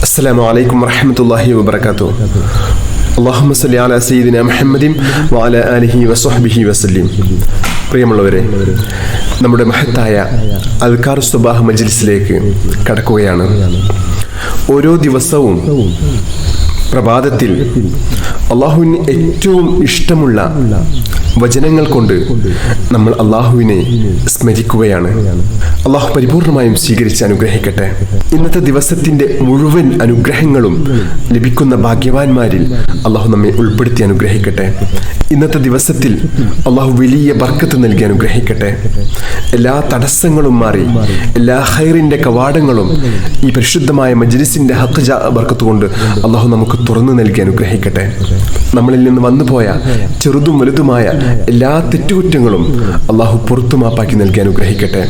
അസ്സലാമു അലൈക്കും വറഹ്മത്തുള്ളാഹി വബറകാതുഹു. അല്ലാഹുമ്മ സ്വല്ലി അലാ സയ്യിദിനാ മുഹമ്മദിൻ വഅലാ ആലിഹി വസഹ്ബിഹി വസല്ലം. പ്രിയമുള്ളവരെ, നമ്മുടെ മഹത്തായ അദ്കാർ സുബാഹ് മജ്ലിസിലേക്ക് കടക്കുകയാണ്. ഓരോ ദിവസവും പ്രഭാതത്തിൽ അള്ളാഹുവിന് ഏറ്റവും ഇഷ്ടമുള്ള വചനങ്ങൾ കൊണ്ട് നമ്മൾ അള്ളാഹുവിനെ സ്മരിക്കുകയാണ്. അള്ളാഹു പരിപൂർണമായും സ്വീകരിച്ച് അനുഗ്രഹിക്കട്ടെ. ഇന്നത്തെ ദിവസത്തിന്റെ മുഴുവൻ അനുഗ്രഹങ്ങളും ലഭിക്കുന്ന ഭാഗ്യവാന്മാരിൽ അള്ളാഹു നമ്മെ ഉൾപ്പെടുത്തി അനുഗ്രഹിക്കട്ടെ. ഇന്നത്തെ ദിവസത്തിൽ അള്ളാഹു വലിയ ബർക്കത്ത് നൽകി അനുഗ്രഹിക്കട്ടെ. എല്ലാ തടസ്സങ്ങളും മാറി എല്ലാ ഖൈറിന്റെ കവാടങ്ങളും ഈ പരിശുദ്ധമായ മജ്ലിസിന്റെ ഹഖ് ബർക്കത്ത് കൊണ്ട് അള്ളാഹു നമുക്ക് തുറന്നു നൽകി അനുഗ്രഹിക്കട്ടെ. നമ്മളിൽ നിന്ന് വന്നുപോയ ചെറുതും വലുതുമായ എല്ലാ തെറ്റുകുറ്റങ്ങളും അള്ളാഹു പുറത്തു മാപ്പാക്കി നൽകി അനുഗ്രഹിക്കട്ടെ.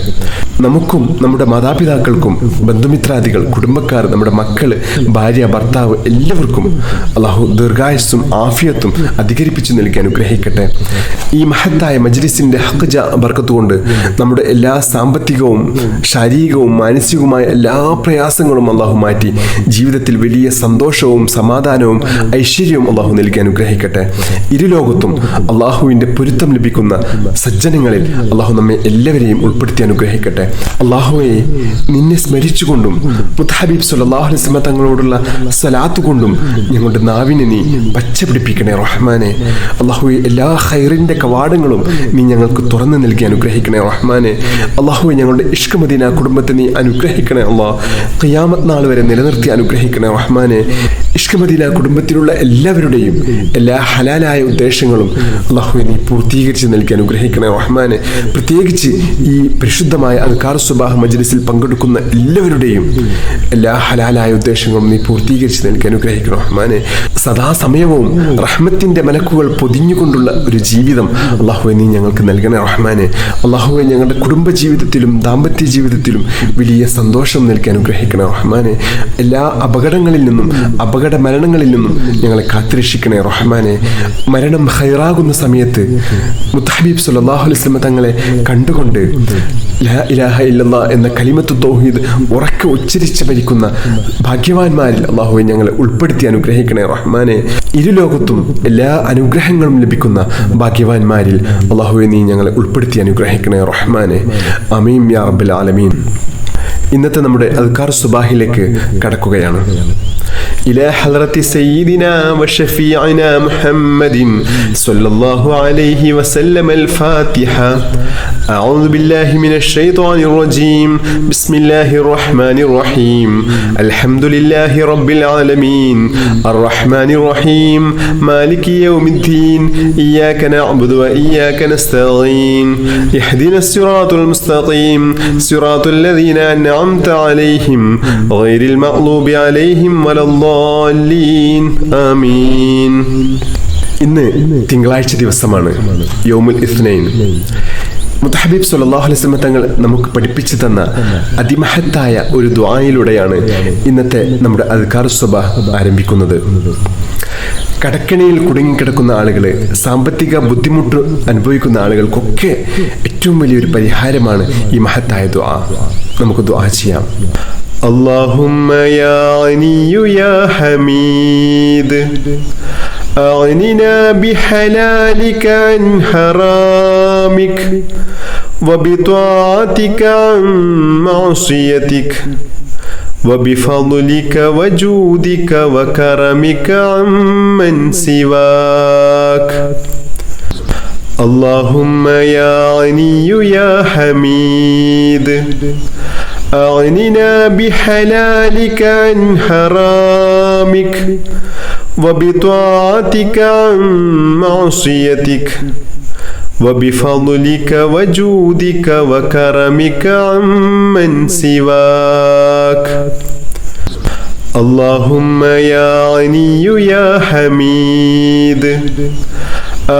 നമുക്കും നമ്മുടെ മാതാപിതാക്കൾക്കും ബന്ധുമിത്രാദികൾ, കുടുംബക്കാർ, നമ്മുടെ മക്കള്, ഭാര്യ, ഭർത്താവ് എല്ലാവർക്കും അള്ളാഹു ദീർഘായുസ്സും ആഫിയത്തും അധികരിപ്പിച്ചു നൽകി അനുഗ്രഹിക്കട്ടെ. ഈ മഹത്തായ മജ്ലിസിന്റെ ഹഖ് ബർക്കത്ത് കൊണ്ട് നമ്മുടെ എല്ലാ സാമ്പത്തികവും ശാരീരികവും മാനസികവുമായ എല്ലാ പ്രയാസങ്ങളും അള്ളാഹു മാറ്റി ജീവിതത്തിൽ വലിയ സന്തോഷവും സമാധാനവും ഐശ്വര്യവും അള്ളാഹു നൽകി അനുഗ്രഹിക്കട്ടെ. ഇരുലോകത്തും അള്ളാഹുവിന്റെ പൊരുത്തം ലഭിക്കുന്ന സജ്ജനങ്ങളിൽ അള്ളാഹു നമ്മെ എല്ലാവരെയും ഉൾപ്പെടുത്തി അനുഗ്രഹിക്കട്ടെ. അള്ളാഹുവെ, നിന്നെ സ്മരിച്ചുകൊണ്ടും മുത്തഹബീബ് സ്വല്ലല്ലാഹു അലൈഹി വസല്ലം തങ്ങളോടുള്ള സ്വലാത്ത് കൊണ്ടും ഞങ്ങളുടെ നാവിനെ നീ പച്ചപിടിപ്പിക്കണേ റഹ്മാനെ. അള്ളാഹുവെ, എല്ലാ ഖൈറിന്റെ കവാടങ്ങളും നീ ഞങ്ങൾക്ക് തുറന്നു നൽകി അനുഗ്രഹിക്കണേ റഹ്മാനെ. അള്ളാഹുവെ, ഞങ്ങളുടെ ഇഷ്ക് മദീന കുടുംബത്തെ നീ അനുഗ്രഹിക്കണേ അള്ളാഹ്. ഖിയാമത്ത് നാൾ വരെ നിലനിർത്തി അനുഗ്രഹിക്കണേ റഹ്മാനെ. ഇഷ്ക് മദീന കുടുംബത്തിലുള്ള എല്ലാവരുടെയും എല്ലാ ഹലാലായ ഉദ്ദേശങ്ങളും അള്ളാഹുവെ നീ പൂർത്തീകരിച്ച് നൽകി അനുഗ്രഹിക്കണേ റഹ്മാനെ. പ്രത്യേകിച്ച് ഈ പരിശുദ്ധമായ അദ്കാർ സുബാഹ് മജ്ലിസിൽ പങ്കെടുക്കുന്ന എല്ലാവരുടെയും എല്ലാ ഹലാലായ ഉദ്ദേശങ്ങളും നീ പൂർത്തീകരിച്ച് നൽകി അനുഗ്രഹിക്കണം റഹ്മാനെ. സദാസമയവും റഹ്മത്തിന്റെ മലക്കുകൾ പൊതിഞ്ഞുകൊണ്ടുള്ള ഒരു ജീവിതം അള്ളാഹുവെ നീ ഞങ്ങൾക്ക് നൽകണേ റഹ്മാനെ. അള്ളാഹുവെ, ഞങ്ങളുടെ കുടുംബ ജീവിതത്തിലും ദാമ്പത്യ ജീവിതത്തിലും വലിയ സന്തോഷം നൽകി അനുഗ്രഹിക്കണേ റഹ്മാനെ. എല്ലാ അപകടങ്ങളിൽ നിന്നും അപകട മരണങ്ങളിൽ നിന്നും ഞങ്ങളെ കാത്തുരക്ഷിക്കണേ റഹ്മാനെ. മരണം ഖൈറാകുന്ന സമയത്ത് മുത്തഹബീബ് സ്വല്ലല്ലാഹു അലൈഹി വസല്ലം തങ്ങളെ കണ്ടുകൊണ്ട് ലാ ഇലാഹ ഇല്ലല്ലാഹ് എന്ന കലിമത്തു തൗഹീദ് ഉറക്കെ ഉച്ചരിച്ച് മരിക്കുന്ന ഭാഗ്യവാന്മാരിൽ അള്ളാഹുവെ ഞങ്ങളെ ഉൾപ്പെടുത്തി അനുഗ്രഹിക്കണേ റഹ്മാനെ. ഇരുലോകത്തും എല്ലാ അനുഗ്രഹങ്ങളും ലഭിക്കുന്ന ഭാഗ്യവാന്മാരിൽ അള്ളാഹുവെ നീ ഞങ്ങളെ ഉൾപ്പെടുത്തി അനുഗ്രഹിക്കണേ റഹ്മാനെ. ആമീൻ യാ റബ്ബൽ ആലമീൻ. ഇന്നത്തെ നമ്മുടെ അദ്കാർ സുബാഹിലേക്ക് കടക്കുകയാണ്. إلى حضرة سيدنا وشفيعنا محمد صلى الله عليه وسلم الفاتحة. أعوذ بالله من الشيطان الرجيم. بسم الله الرحمن الرحيم. الحمد لله رب العالمين الرحمن الرحيم مالك يوم الدين إياك نعبد وإياك نستعين اهدنا الصراط المستقيم صراط الذين أنعمت عليهم غير المغضوب عليهم ولا الضالين آمين. ഇന്ന് തിങ്കളാഴ്ച ദിവസമാണ്, യൗമുൽ ഇത്നൈൻ. മുത്തഹബീബ് സ്വല്ലല്ലാഹു അലൈഹി വസല്ലം തങ്ങൾ നമുക്ക് പഠിപ്പിച്ചു തന്ന അതിമഹത്തായ ഒരു ദുആയിലൂടെയാണ് ഇന്നത്തെ നമ്മുടെ അദ്കാർ സുബാഹ് ആരംഭിക്കുന്നത്. കടക്കണിയിൽ കുടുങ്ങിക്കിടക്കുന്ന ആളുകൾ, സാമ്പത്തിക ബുദ്ധിമുട്ട് അനുഭവിക്കുന്ന ആളുകൾക്കൊക്കെ ഏറ്റവും വലിയൊരു പരിഹാരമാണ് ഈ മഹത്തായ ദുആ. നമുക്ക് ദുആ ചെയ്യാം. اللهم يا غني يا حميد أغننا بحلالك عن حرامك وبطاعتك عن معصيتك وبفضلك وجودك وكرمك عمن سواك. اللهم يا غني يا حميد أغننا بحلالك عن حرامك وبطاعتك عن معصيتك وبفضلك وجودك وكرمك عمن سواك. اللهم يا غني يا حميد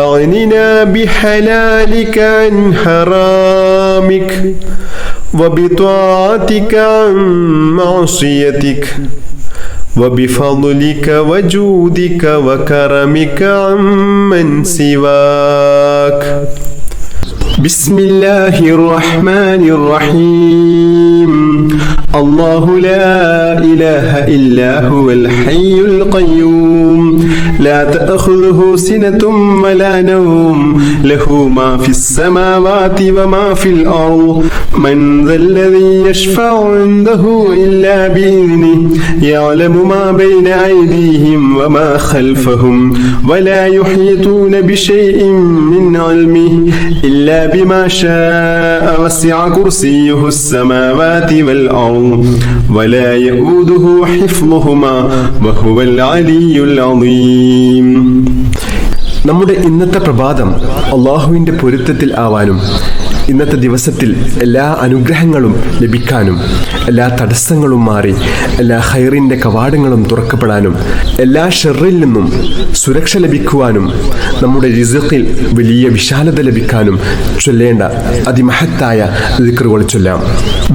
أغننا بحلالك عن حرامك وبطاعتك عن معصيتك وبفضلك وجودك وكرمك عمن سواك. بسم الله الرحمن الرحيم. الله لا إله إلا هو الحي القيوم لا تأخذه سنة ولا نوم له ما في السماوات وما في الأرض من ذا الذي يشفع عنده إلا بإذنه يعلم ما بين أيديهم وما خلفهم ولا يحيطون بشيء من علمه إلا بما شاء وسع كرسيه السماوات والأرض ولا يؤوده حفظهما وهو العلي العظيم. നമ്മുടെ ഇന്നത്തെ പ്രഭാതം അല്ലാഹുവിൻ്റെ പൊരുത്തത്തിൽ ആവാനും ഇന്നത്തെ ദിവസത്തിൽ എല്ലാ അനുഗ്രഹങ്ങളും ലഭിക്കാനും എല്ലാ തടസ്സങ്ങളും മാറി എല്ലാ ഖൈറിൻ്റെ കവാടങ്ങളും തുറക്കപ്പെടാനും എല്ലാ ഷർറിൽ നിന്നും സുരക്ഷ ലഭിക്കുവാനും നമ്മുടെ റിസ്ഖിൽ വലിയ വിശാലത ലഭിക്കാനും ചൊല്ലേണ്ട അതിമഹത്തായ ദിക്റുകൾ ചൊല്ലാം.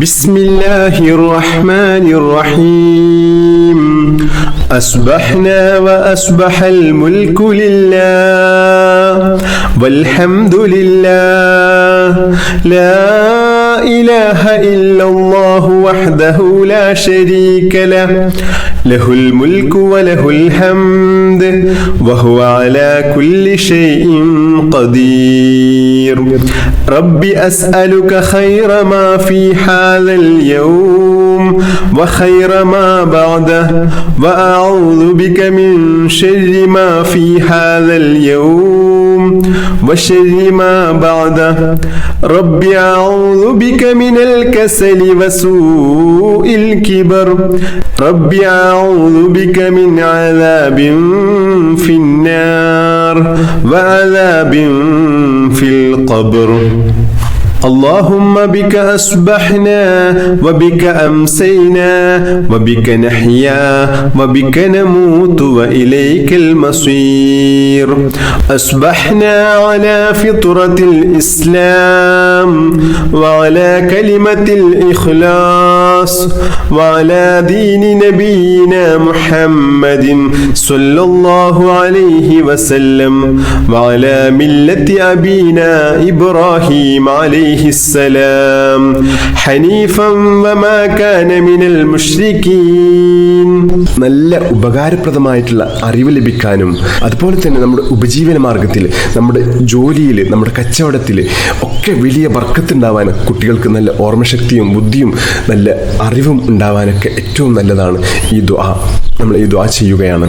ബിസ്മില്ലാഹിർ റഹ്മാനിർ റഹീം. അസ്ബഹ്നാ വഅസ്ബഹൽ മുൽക്കു ലില്ലാഹ് വൽഹംദുലില്ലാഹ് لا إله إلا الله وحده لا شريك له له الملك وله الحمد وهو على كل شيء قدير. رب أسألك خير ما في هذا اليوم وخير ما بعده وأعوذ بك من شر ما في هذا اليوم وشر ما بعده. رب أعوذ بك من الكسل وسوء الكبر. رب أعوذ بك من عذاب في النار وعذاب في القبر. اللهم بك أصبحنا وبك أمسينا وبك نحيا وبك نموت وإليك المصير. أصبحنا على فطرة الإسلام وعلى كلمة الإخلاص وعلى دين نبينا محمد صلى الله عليه وسلم وعلى ملة أبينا إبراهيم عليه السلام حنيفا وما كان من المشركين. നല്ല ഉപകാരപ്രദമായിട്ടുള്ള അറിവ് ലഭിക്കാനും അതുപോലെ തന്നെ നമ്മുടെ ഉപജീവന മാർഗത്തിൽ നമ്മുടെ ജോലിയിൽ നമ്മുടെ കച്ചവടത്തിൽ ഒക്കെ വലിയ ബർക്കത്തുണ്ടാവാൻ കുട്ടികൾക്ക് നല്ല ഓർമ്മശക്തിയും ബുദ്ധിയും നല്ല അറിവും ഉണ്ടാവാനൊക്കെ ഏറ്റവും നല്ലതാണ് ഈ ദുആ. നമ്മൾ ഈ ദുആ ചെയ്യുകയാണ്.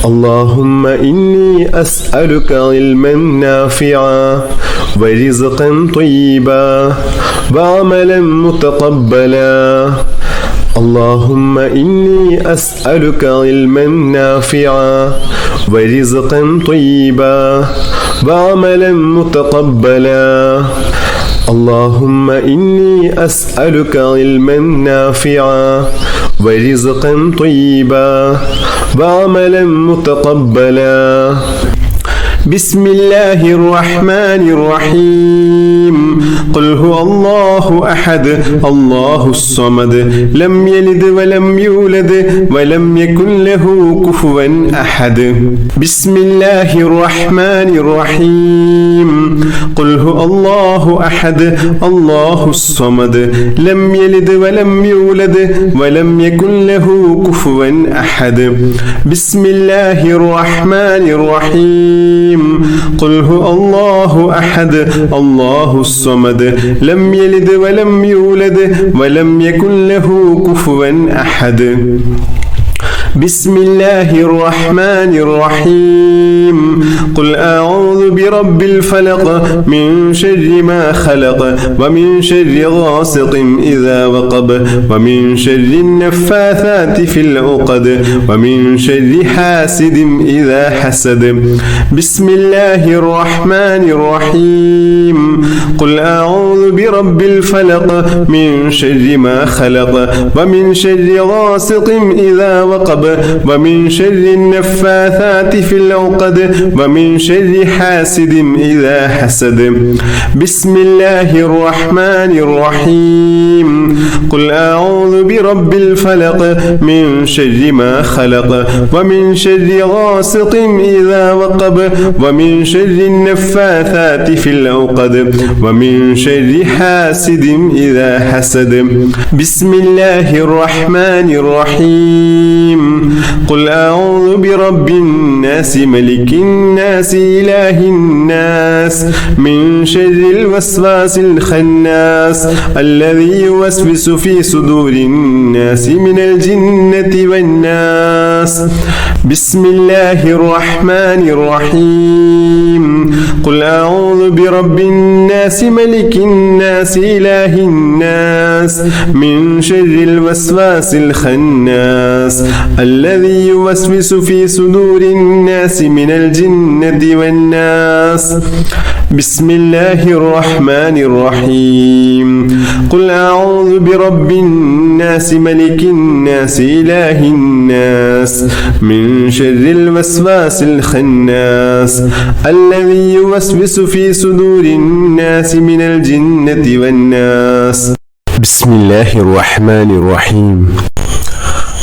اللهم إني أسألك علما نافعا ورزقا طيبا وعملا متقبلا. اللهم إني أسألك علما نافعا ورزقا طيبا وعملا متقبلا. اللهم إني أسألك علما نافعا ورزقا طيبا وعملا متقبلا. بسم الله الرحمن الرحيم. قل هو الله أحد الله الصمد لم يلد ولم يولد ولم يكن له كفوا أحد. بسم الله الرحمن الرحيم. قل هو الله أحد الله الصمد لم يلد ولم يولد ولم يكن له كفوا أحد. بسم الله الرحمن الرحيم. قل هو الله أحد الله الصمد لم يلد ولم يولد ولم يكن له كفوا أحد. بسم الله الرحمن الرحيم. قل أعوذ برب الفلق من شر ما خلق ومن شر غاسق إذا وقب ومن شر النفاثات في العقد ومن شر حاسد إذا حسد. بسم الله الرحمن الرحيم. قل أعوذ برب الفلق من شر ما خلق ومن شر غاسق إذا وقب وقب ومن شر النفاثات في العقد ومن شر حاسد إذا حسد بسم الله الرحمن الرحيم قل أعوذ برب الفلق من شر ما خلق ومن شر غاسق إذا وقب ومن شر النفاثات في العقد ومن شر حاسد إذا حسد بسم الله الرحمن الرحيم قل أعوذ برب الناس ملك الناس إله الناس من شر الوسواس الخناس الذي يوسوس في صدور الناس من الجنة والناس بسم الله الرحمن الرحيم قل أعوذ برب الناس ملك الناس إله الناس من شر الوسواس الخناس الذي يوسوس في صدور الناس من الجنة والناس بسم الله الرحمن الرحيم قل أعوذ برب الناس ملك الناس إله الناس من شر الوسواس الخناس الذي يوسوس في صدور الناس من الجنة والناس بسم الله الرحمن الرحيم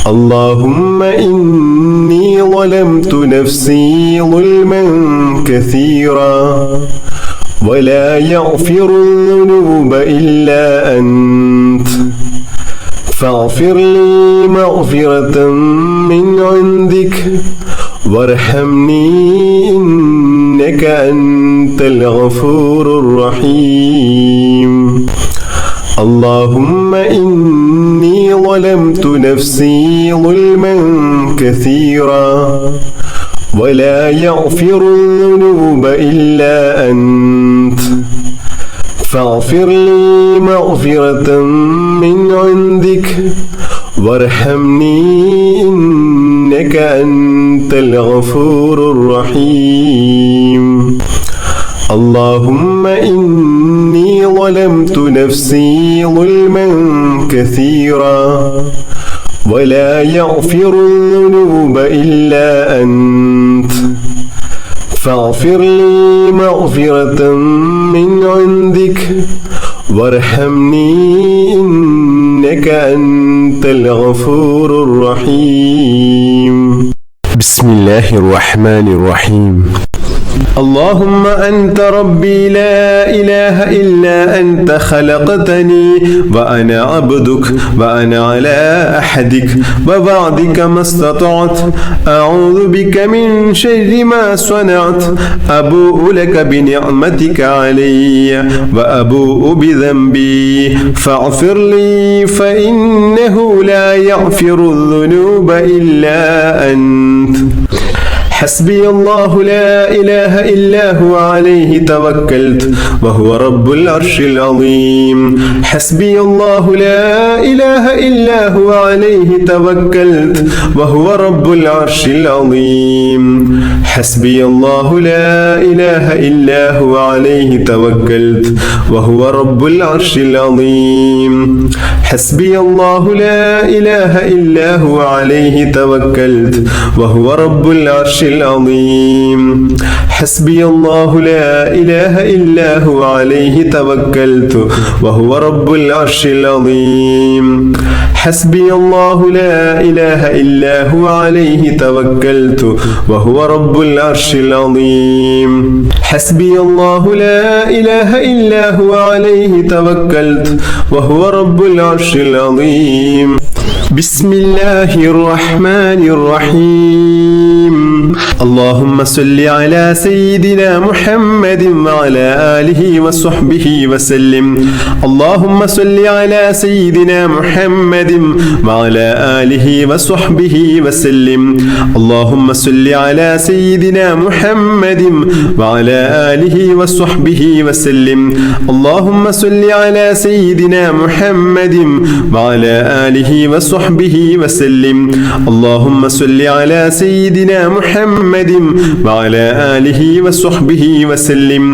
اللهم إني ظلمت نفسي ظلما كثيرا ولا يغفر الذنوب إلا أنت فاغفر لي مغفرة من عندك وارحمني إنك أنت الغفور الرحيم اللهم إني ظلمت نفسي ظلما كثيرا ولا يغفر الذنوب إلا أنت فاغفر لي مغفرة من عندك وارحمني إنك أنت الغفور الرحيم اللهم إني ظلمت نفسي ظلما كثيرا ولا يغفر الذنوب إلا أنت فاغفر لي مغفرة من عندك وارحمني إنك أنت الغفور الرحيم بسم الله الرحمن الرحيم اللهم أنت ربي لا إله إلا أنت خلقتني وأنا عبدك وأنا على أحدك ووعدك ما استطعت أعوذ بك من شر ما صنعت أبوء لك بنعمتك علي وأبوء بذنبي فاغفر لي فإنه لا يغفر الذنوب إلا أنت حسبي الله لا إله إلا هو عليه توكلت وهو رب العرش العظيم حسبي الله لا إله إلا هو عليه توكلت وهو رب العرش العظيم حسبي الله لا إله إلا هو عليه توكلت وهو رب العرش العظيم حسبي الله لا إله إلا هو عليه توكلت وهو رب العرش العظيم حسبي الله لا إله إلا هو عليه توكلت وهو رب العرش العظيم حسبي الله لا إله إلا هو عليه توكلت وهو رب العرش العظيم حسبي الله لا إله إلا هو عليه توكلت وهو رب العرش العظيم بسم الله الرحمن الرحيم اللهم صل على سيدنا محمد وعلى آله وصحبه وسلم اللهم صل على سيدنا محمد وعلى آله وصحبه وسلم اللهم صل على سيدنا محمد وعلى آله وصحبه وسلم اللهم صل على سيدنا محمد وعلى آله وصحبه وسلم اللهم صل على سيدنا محمد وعلى آله وصحبه وسلم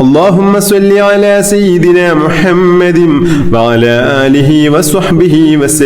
اللهم صل على سيدنا محمد وعلى آله وصحبه وسلم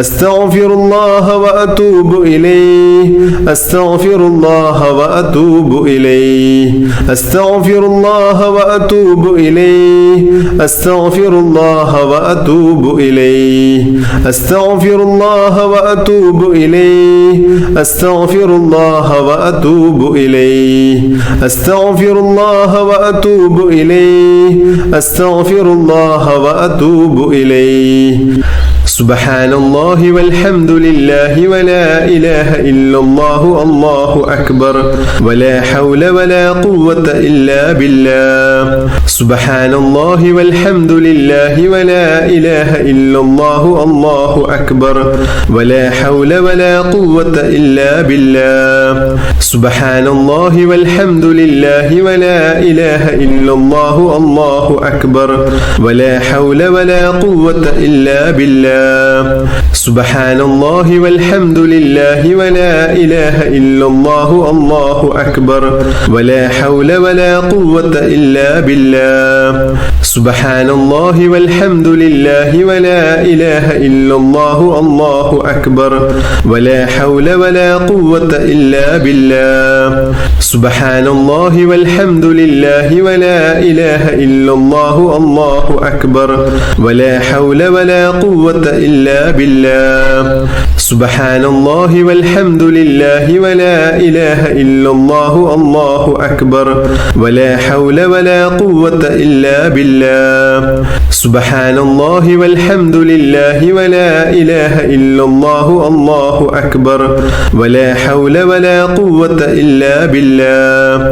അസ്തഗ്ഫിറുല്ലാഹ വഅതൂബു ഇലൈഹി അസ്തഗ്ഫിറുല്ലാഹ വഅതൂബു ഇലൈഹി അസ്തഗ്ഫിറുല്ലാഹ വഅതൂബു ഇലൈഹി അസ്തഗ്ഫിറുല്ലാഹ വഅതൂബു ഇലൈഹി അസ്തഗ്ഫിറുല്ലാഹ വഅതൂബു ഇലൈഹി അസ്തഗ്ഫിറുല്ലാഹ വഅതൂബു ഇലൈഹി അസ്തഗ്ഫിറുല്ലാഹ വഅതൂബു ഇലൈഹി അസ്തഗ്ഫിറുല്ലാഹ വഅതൂബു ഇലൈഹി സുബ്ഹാനല്ലാഹി വൽഹംദുലില്ലാഹി വലാ ഇലാഹ ഇല്ലല്ലാഹു അല്ലാഹു അക്ബർ വലാ ഹൗല വലാ ഖുവത ഇല്ലാ ബില്ലാഹ് സുബ്ഹാനല്ലാഹി വൽഹംദുലില്ലാഹി വലാ ഇലാഹ ഇല്ലല്ലാഹു അല്ലാഹു അക്ബർ വലാ ഹൗല വലാ ഖുവത ഇല്ലാ ബില്ലാഹ് സുബ്ഹാനല്ലാഹി വൽഹംദുലില്ലാഹി വലാ ഇലാഹ ഇല്ലല്ലാഹു അല്ലാഹു അക്ബർ വലാ ഹൗല വലാ ഖുവത ഇല്ലാ ബില്ലാഹ് സുബ്ഹാനല്ലാഹി വൽഹംദുലില്ലാഹി വലാ ഇലാഹ ഇല്ലല്ലാഹു അല്ലാഹു അക്ബർ വലാ ഹൗല വലാ ഖുവത ഇല്ലാ ബില്ലാഹ് സുബ്ഹാനല്ലാഹി വൽഹംദുലില്ലാഹി വലാ ഇലാഹ ഇല്ലല്ലാഹു അല്ലാഹു അക്ബർ വലാ ഹൗല വലാ ഖുവത ഇല്ലാ ബില്ലാഹ് സുബ്ഹാനല്ലാഹി വൽഹംദുലില്ലാഹി വലാ ഇലാഹ ഇല്ലല്ലാഹു അല്ലാഹു അക്ബർ വലാ ഹൗല വലാ ഖുവത ഇല്ലാ ബില്ലാഹ് സുബ്ഹാനല്ലാഹി വൽഹംദുലില്ലാഹി വലാ ഇലാഹ ഇല്ലല്ലാഹു അല്ലാഹു അക്ബർ വലാ ഹൗല വലാ ഖുവത ഇല്ലാ ബില്ലാഹ് സുബ്ഹാനല്ലാഹി വൽഹംദുലില്ലാഹി വലാ ഇലാഹ ഇല്ലല്ലാഹു അല്ലാഹു അക്ബർ വലാ ഹൗല വലാ ഖുവത ഇല്ലാ ബില്ലാഹ്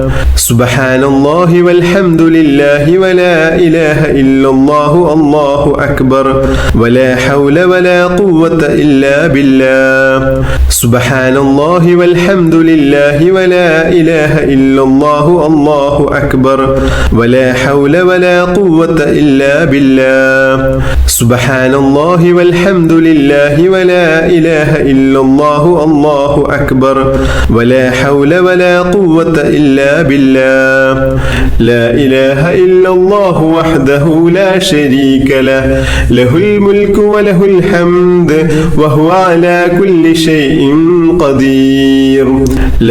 സുബ്ഹാനല്ലാഹി വൽഹംദുലില്ലാഹി വലാ ഇലാഹ ഇല്ലല്ലാഹു അല്ലാഹു അക്ബർ വലാ ഹൗല വലാ ഖുവത ഇല്ലാ ബില്ലാഹ് സുബ്ഹാനല്ലാഹി വൽഹംദുലില്ലാഹി വലാ ഇലാഹ ഇല്ലല്ലാഹു അല്ലാഹു അക്ബർ വലാ ഹൗല വലാ ഖുവത ഇല്ലാ ബില്ലാഹ് സുബ്ഹാനല്ലാഹി വൽഹംദുലില്ലാഹി വലാ ഇലാഹ ഇല്ലല്ലാഹു അല്ലാഹു അക്ബർ വലാ ഹൗല വലാ ഖുവത ഇല്ലാ ബില്ലാഹ് ലാ ഇലാഹ ഇല്ലല്ലാഹു വഹ്ദഹു ലാ ശരീക ലഹു ലഹുൽ മുൽക്കു വലഹുൽ ഹംദ് വഹുവ അലാ കുല്ലി ഷൈഇൻ ഖദീർ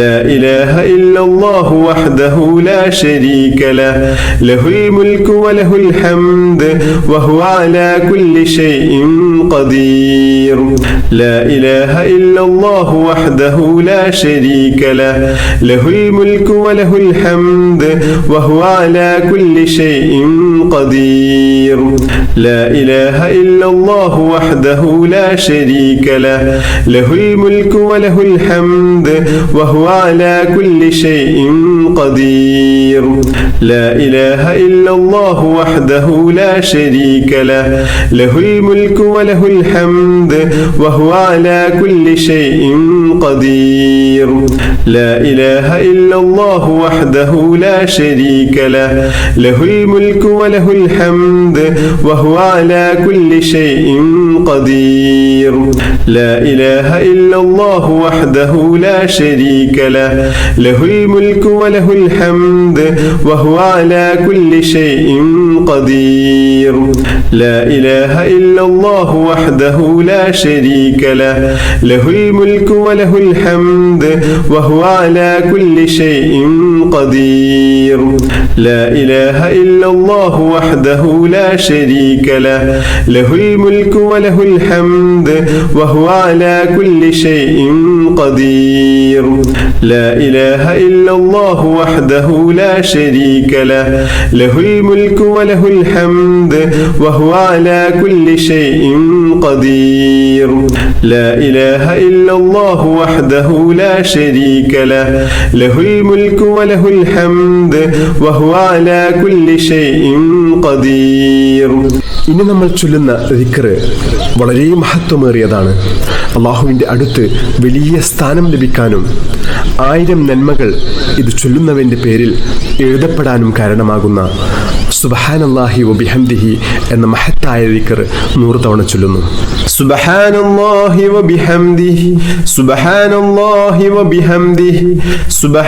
ലാ ഇലാഹ ഇല്ലല്ലാഹു വഹ്ദഹു ലാ ശരീക ലഹു ലഹുൽ മുൽക്കു വലഹുൽ ഹംദ് വഹുവ അലാ കുല്ലി ഷൈഇൻ ഖദീർ ലാ ഇലാഹ ഇല്ലല്ലാഹു വഹ്ദഹു ലാ ശരീക ലഹു ലഹുൽ മുൽക്കു വലഹുൽ ഹംദ് വഹുവ അലാ കുല്ലി ഷൈഇൻ ഖദീർ ലാ ഇലാഹ ഇല്ലല്ലാഹു വഹ്ദഹു ലാ ശരീക ലഹു ലഹുൽ മുൽക്കു വലഹുൽ ഹംദ് വഹുവ അലാ കുല്ലി ഷൈഇൻ ഖദീർ ലാ ഇലാഹ ഇല്ലല്ലാഹു വഹ്ദഹു ലാ ശരീക ലഹു ലഹുൽ മുൽക്കു വലഹുൽ ഹംദ് വഹുവ അലാ കുല്ലി ഷൈഇൻ ഖദീർ ലാ ഇലാഹ ഇല്ലല്ലാഹു വഹ്ദഹു ലാ ശരീക ലഹു ലഹുൽ മുൽക്കു വലഹുൽ ഹംദ് വഹുവ അലാ കുല്ലി ഷൈഇൻ ഖദീർ ലാ ഇലാഹ ഇല്ലല്ലാഹു വഹ്ദഹു ലാ ശരീക ലഹു ലഹുൽ മുൽക്കു വലഹുൽ ഹംദ് വഹുവ അലാ കുല്ലി ഷൈഇൻ ഖദീർ ലാ ഇലാഹ ഇല്ലല്ലാഹു വഹ്ദഹു ലാ ശരീക ലഹു ലഹുൽ മുൽക്കു വലഹുൽ ഹംദ് വഹുവ അലാ കുല്ലി ഷൈഇൻ ഖദീർ ലാ ഇലാഹ ഇല്ലല്ലാഹു വഹ്ദഹു ലാ ശരീക ലഹു ലഹുൽ മുൽക്കു വലഹുൽ ഹംദ് വഹുവ അലാ കുല്ലി ഷൈഇൻ ഖദീർ ലാ ഇലാഹ ഇല്ലല്ലാഹു വഹ്ദഹു ലാ ശരീക ലഹു ലഹുൽ മുൽക്കു വലഹുൽ ഹംദ് വഹുവ അലാ കുല്ലി ഷൈഇൻ ഖദീർ ലാ ഇലാഹ ഇല്ലല്ലാഹു വഹ്ദഹു ലാ ശരീക ലഹു ലഹുൽ മുൽക്കു വലഹുൽ ഹംദ് വഹുവ അലാ കുല്ലി ഷൈഇൻ ഖദീർ. ഇനി നമ്മൾ ചൊല്ലുന്ന ദിക്ർ വളരെ മഹത്വമേറിയതാണ്. അള്ളാഹുവിൻ്റെ അടുത്ത് വലിയ സ്ഥാനം ലഭിക്കാനും 1000 നന്മകൾ ഇത് ചൊല്ലുന്നവൻ്റെ പേരിൽ എഴുതപ്പെടാനും കാരണമാകുന്ന സുബ്ഹാനല്ലാഹി വബിഹംദിഹി എന്ന മഹത്തായ ദിക്ർ 100 തവണ ചൊല്ലുന്നു. സുബ്ഹാനല്ലാഹി വബിഹംദിഹി സുബ്ഹാനല്ലാഹി വബിഹംദിഹി സുബ്ഹാനല്ലാഹി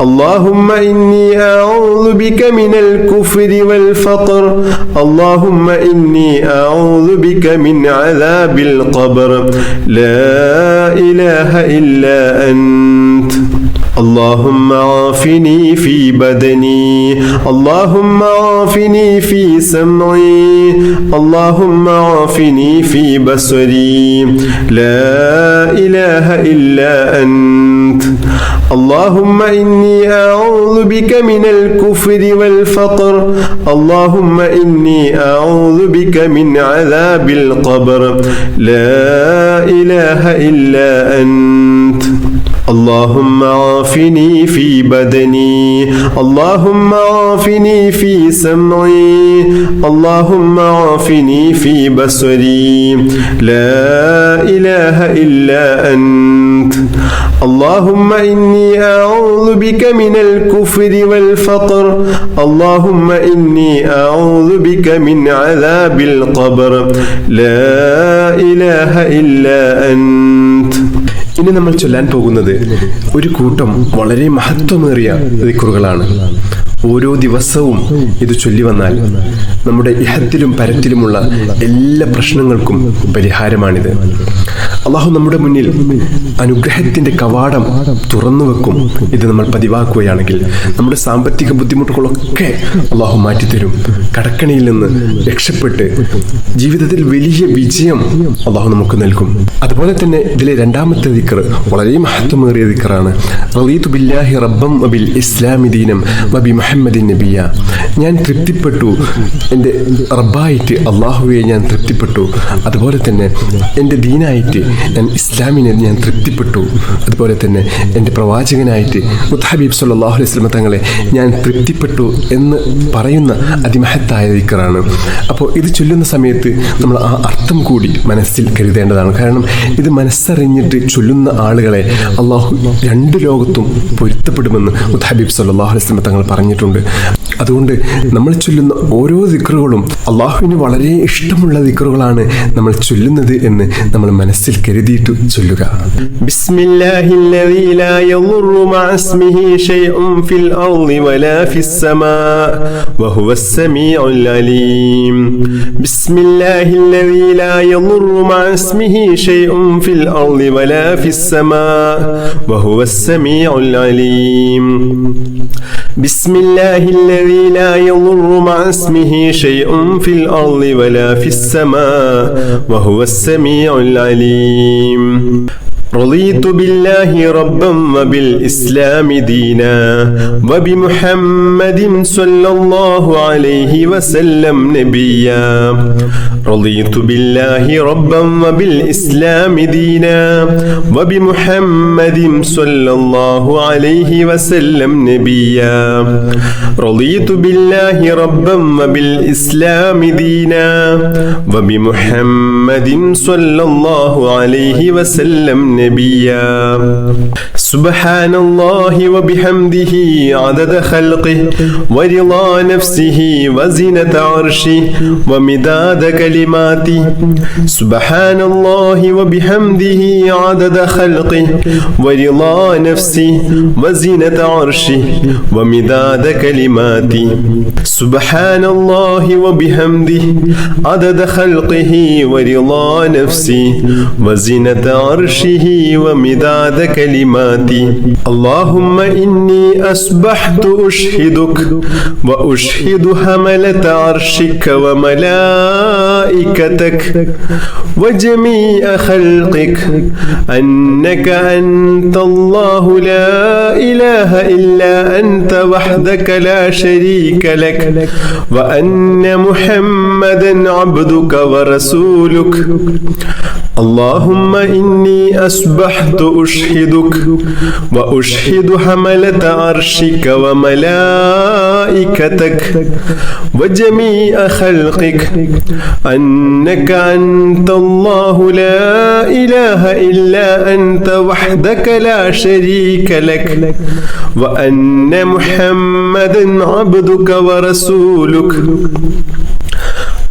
اللهم إني أعوذ بك من الكفر والفقر اللهم إني أعوذ بك من عذاب القبر لا إله إلا أنت اللهم عافني في بدني اللهم عافني في سمعي اللهم عافني في بصري لا إله إلا أنت اللهم إني أعوذ بك من الكفر والفقر اللهم إني أعوذ بك من عذاب القبر لا إله إلا أنت اللهم عافني في بدني اللهم عافني في سمعي اللهم عافني في بصري لا إله إلا أنت اللهم إني أعوذ بك من الكفر والفقر اللهم إني أعوذ بك من عذاب القبر لا إله إلا أنت. ഇനി നമ്മൾ ചൊല്ലാൻ പോകുന്നത് ഒരു കൂട്ടം വളരെ മഹത്വമേറിയ ദിക്റുകളാണ്. ഓരോ ദിവസവും ഇത് ചൊല്ലി വന്നാൽ നമ്മുടെ ഇഹത്തിലും പരത്തിലുമുള്ള എല്ലാ പ്രശ്നങ്ങൾക്കും പരിഹാരമാണിത്. അള്ളാഹു നമ്മുടെ മുന്നിൽ അനുഗ്രഹത്തിന്റെ കവാടം തുറന്നു വെക്കും. ഇത് നമ്മൾ പതിവാക്കുകയാണെങ്കിൽ നമ്മുടെ സാമ്പത്തിക ബുദ്ധിമുട്ടുകളൊക്കെ അള്ളാഹു മാറ്റിത്തരും. കടക്കണിയിൽ നിന്ന് രക്ഷപ്പെട്ട് ജീവിതത്തിൽ വലിയ വിജയം അള്ളാഹു നമുക്ക് നൽകും. അതുപോലെ തന്നെ ഇതിലെ രണ്ടാമത്തെ ദിക്ർ വളരെ മഹത്വമേറിയ ദിക്റാണ്. റളീതു ബില്ലാഹി റബ്ബൻ വബിൽ ഇസ്ലാമി ദീനം വബി മുഹമ്മദിൻ നബിയ. ഞാൻ തൃപ്തിപ്പെട്ടു, എൻ്റെ റബ്ബായിട്ട് അള്ളാഹുവെ ഞാൻ തൃപ്തിപ്പെട്ടു. അതുപോലെ തന്നെ എൻ്റെ ദീനായിട്ട് ഞാൻ ഇസ്ലാമിനെ ഞാൻ തൃപ്തിപ്പെട്ടു. അതുപോലെ തന്നെ എൻ്റെ പ്രവാചകനായിട്ട് മുത്തഹബീബ് സല്ലല്ലാഹു അലൈഹി വസല്ലം തങ്ങളെ ഞാൻ തൃപ്തിപ്പെട്ടു എന്ന് പറയുന്ന അതിമഹത്തായ ദിക്റാണ്. അപ്പോൾ ഇത് ചൊല്ലുന്ന സമയത്ത് നമ്മൾ ആ അർത്ഥം കൂടി മനസ്സിൽ കരുതേണ്ടതാണ്. കാരണം ഇത് മനസ്സറിഞ്ഞിട്ട് ചൊല്ലുന്ന ആളുകളെ അള്ളാഹു രണ്ട് ലോകത്തും പൊരുത്തപ്പെടുമെന്ന് മുത്തഹബീബ് സല്ലല്ലാഹു അലൈഹി വസല്ലം തങ്ങൾ പറഞ്ഞിട്ടുണ്ട്. അതുകൊണ്ട് നമ്മൾ ചൊല്ലുന്ന ഓരോ ദിക്റുകളും അള്ളാഹുവിന് വളരെ ഇഷ്ടമുള്ള ദിക്റുകളാണ് നമ്മൾ ചൊല്ലുന്നത് എന്ന് നമ്മൾ മനസ്സിൽ കരുതിയിട്ട് ചൊല്ലുക. ബിസ്മില്ലാഹില്ലദീ ലാ യദുറു മഅ ഇസ്മിഹി ശൈഉൻ ഫിൽ അർളി വലാ ഫിസ് സമാ വഹുവസ് സമീഉൽ അലീം. ബിസ്മില്ലാഹില്ലദീ ലാ യദുറു മഅ ഇസ്മിഹി ശൈഉൻ ഫിൽ അർളി വലാ ഫിസ് സമാ വഹുവസ് സമീഉൽ അലീം. ബിസ്മില്ലാഹില്ലദീ ലാ യദുറു മഅ ഇസ്മിഹി ശൈഉൻ ഫിൽ അർളി വലാ ഫിസ് സമാ വഹുവസ് സമീഉൽ അലീം. رضيت بالله ربا وبالإسلام دينا وبمحمد صلى الله عليه وسلم نبيا. رضيت بالله ربا وبالإسلام دينا وبمحمد صلى الله عليه وسلم نبيا. رضيت بالله ربا وبالإسلام دينا وبمحمد صلى الله عليه وسلم نبيا. سبحان الله وبحمده عدد خلقه ورضا نفسه وزنة عرشه ومداد كلماته. سبحان الله وبحمده عدد خلقه ورضا نفسه وزنة عرشه ومداد كلماته. سبحان الله وبحمده عدد خلقه ورضا نفسه وزنة عرشه ومداد كلماتي. اللهم إني أصبحت أشهدك وأشهد حملة عرشك وملائكتك وجميع خلقك أنك أنت الله لا إله إلا أنت وحدك لا شريك لك وأن محمدا عبدك ورسولك. اللهم إني أصبحت أشهدك وأشهد حملة عرشك وملائكتك وجميع خلقك أنك أنت الله لا إله إلا أنت وحدك لا شريك لك وأن محمدا عبدك ورسولك.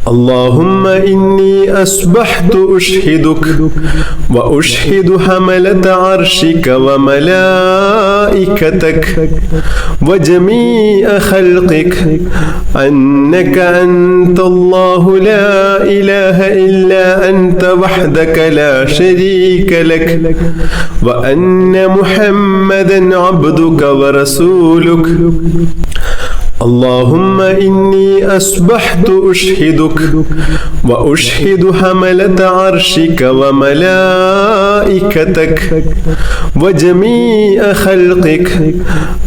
اللهم إني أصبحت أشهدك وأشهد حملة عرشك وملائكتك وجميع خلقك أنك أنت الله لا إله إلا أنت وحدك لا شريك لك وأن محمدا عبدك ورسولك. اللهم إني أصبحت أشهدك وأشهد حملة عرشك وملائكتك وجميع خلقك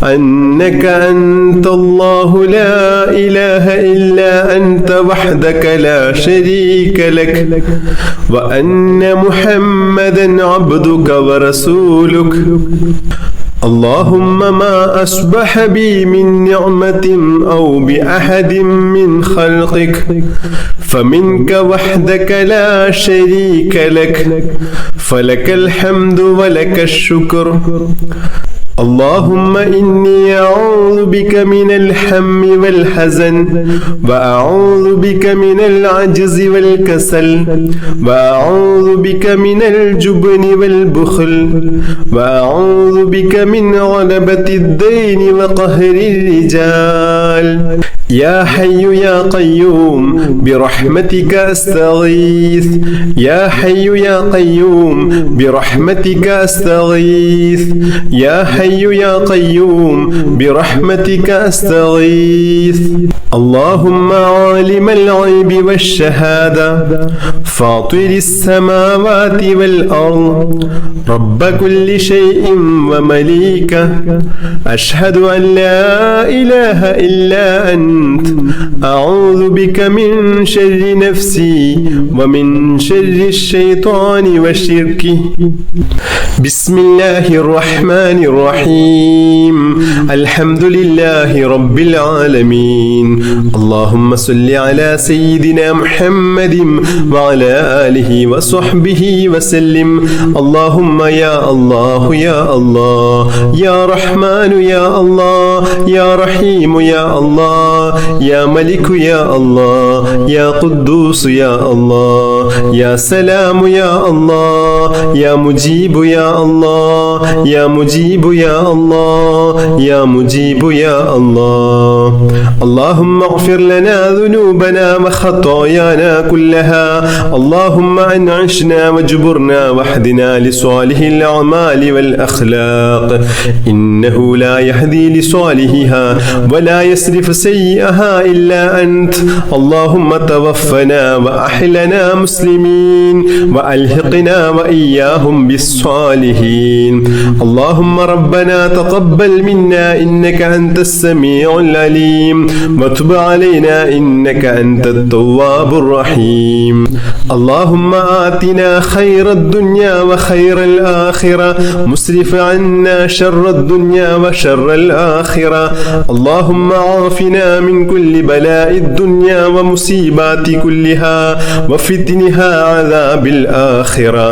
أنك أنت الله لا إله إلا أنت وحدك لا شريك لك وأن محمدا عبدك ورسولك. اللهم ما أصبح بي من نعمة أو بأحد من خلقك فمنك وحدك لا شريك لك فلك الحمد ولك الشكر. اللهم إني أعوذ بك من الهم والحزن وأعوذ بك من العجز والكسل وأعوذ بك من الجبن والبخل وأعوذ بك من غلبة الدين وقهر الرجال. يا حي يا قيوم برحمتك أستغيث. يا حي يا قيوم برحمتك أستغيث. يا حي يا قيوم برحمتك أستغيث. اللهم عالم الغيب والشهادة فاطر السماوات والأرض رب كل شيء ومليكه أشهد أن لا إله إلا أنت أعوذ بك من شر نفسي ومن شر الشيطان وشركه. بسم الله الرحمن الرحيم. الحمد لله رب العالمين. اللهم صل على سيدنا محمد وعلى آله وصحبه وسلم. اللهم يا الله يا الله يا رحمن يا الله يا رحيم يا الله يا ملك يا الله يا قدوس يا الله يا سلام يا الله يا مجيب يا الله يا مجيب يا الله يا مجيب يا الله. اللهم اغفر لنا ذنوبنا وخطايانا كلها. اللهم أنعشنا واجبرنا واهدنا لصالح الأعمال والأخلاق إنه لا يهدي لصالحها ولا يصرف سيئها إلا أنت. اللهم توفنا وأحلنا مسلمين وألحقنا وإياهم بالصالحين. اللهم ربنا تقبل منا إنك أنت السميع العليم وتب علينا إنك أنت التواب الرحيم. اللهم آتنا خير الدنيا وخير الآخرة مسرف عنا شر الدنيا وشر الآخرة. اللهم عافنا من كل بلاء الدنيا ومصيبات كلها وفتنها عذاب الآخرة.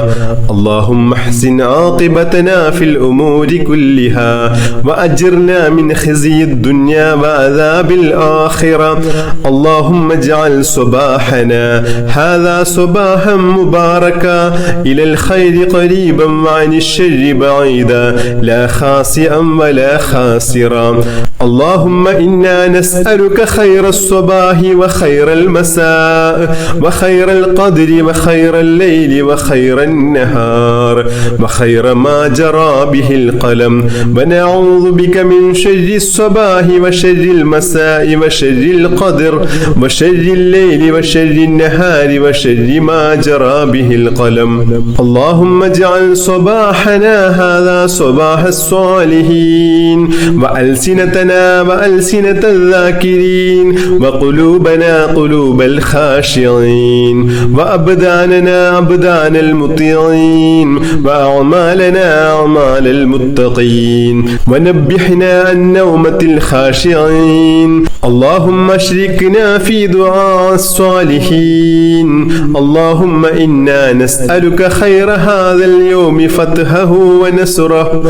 اللهم احسن عاقبتنا في الأمور كلها وأجرنا من خزي الدنيا وعذاب الآخرة. اللهم اجعل صباحنا هذا صباحا مباركا إلى الخير قريبا وعن الشر بعيدا لا خاسئا ولا خاسرا. اللهم إنا نسألك خير الصباح وخير المساء وخير القدر وخير الليل وخير النهار وخير ما جرى به القلم ونعوذ بك من شر الصباح وشر المساء وشر القدر وشر الليل وشر النهار وشر ما جرى به القلم. اللهم اجعل صباحنا هذا صباح الصالحين وألسنتنا وألسنة الذاكرين وقلوبنا قلوب الخاشعين وأبداننا أبدان المطيعين وأعمالنا أعمال المتقين ونبحنا عن نومة الخاشعين. اللهم اشركنا في دعاء الصالحين اللهم إنا نسألك خير هذا اليوم فتحه ونصره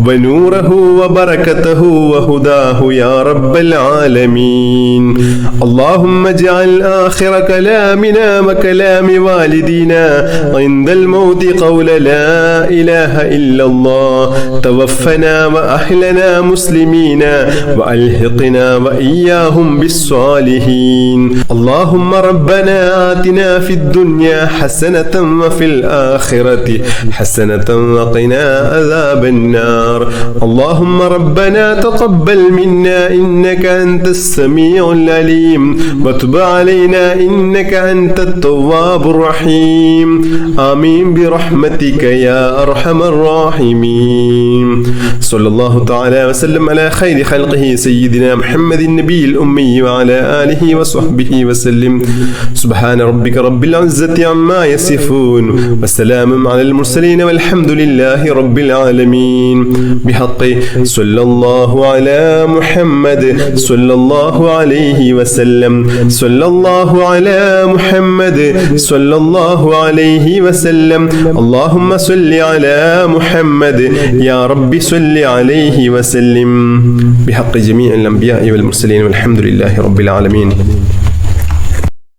ونوره وبركته وهداه يا رب العالمين اللهم اجعل آخر كلامنا وكلام والدينا عند الموت قول لا إله إلا الله توفنا وأهلنا مسلمين وألحقنا وإياهم بالصالحين اللهم ربنا آتنا في الدنيا حسنة وفي الآخرة حسنة وقنا عذاب النار اللهم ربنا تقبل منا إنك أنت السميع العليم وتب علينا إنك أنت التواب الرحيم آمين برحمتك يا أرحم الراحمين صلى الله تعالى وسلم على خير خلقه سيدنا محمد النبي الأمي وعلى آله وصحبه وسلم سبحان ربك رب العزة عما يصفون وسلام على المرسلين والحمد لله رب العالمين بحق صلى الله على محمد صلى الله عليه وسلم صلى الله على محمد صلى الله عليه وسلم اللهم صل على محمد يا رب صل عليه وسلم بحق جميع الأنبياء والمرسلين والحمد لله رب العالمين.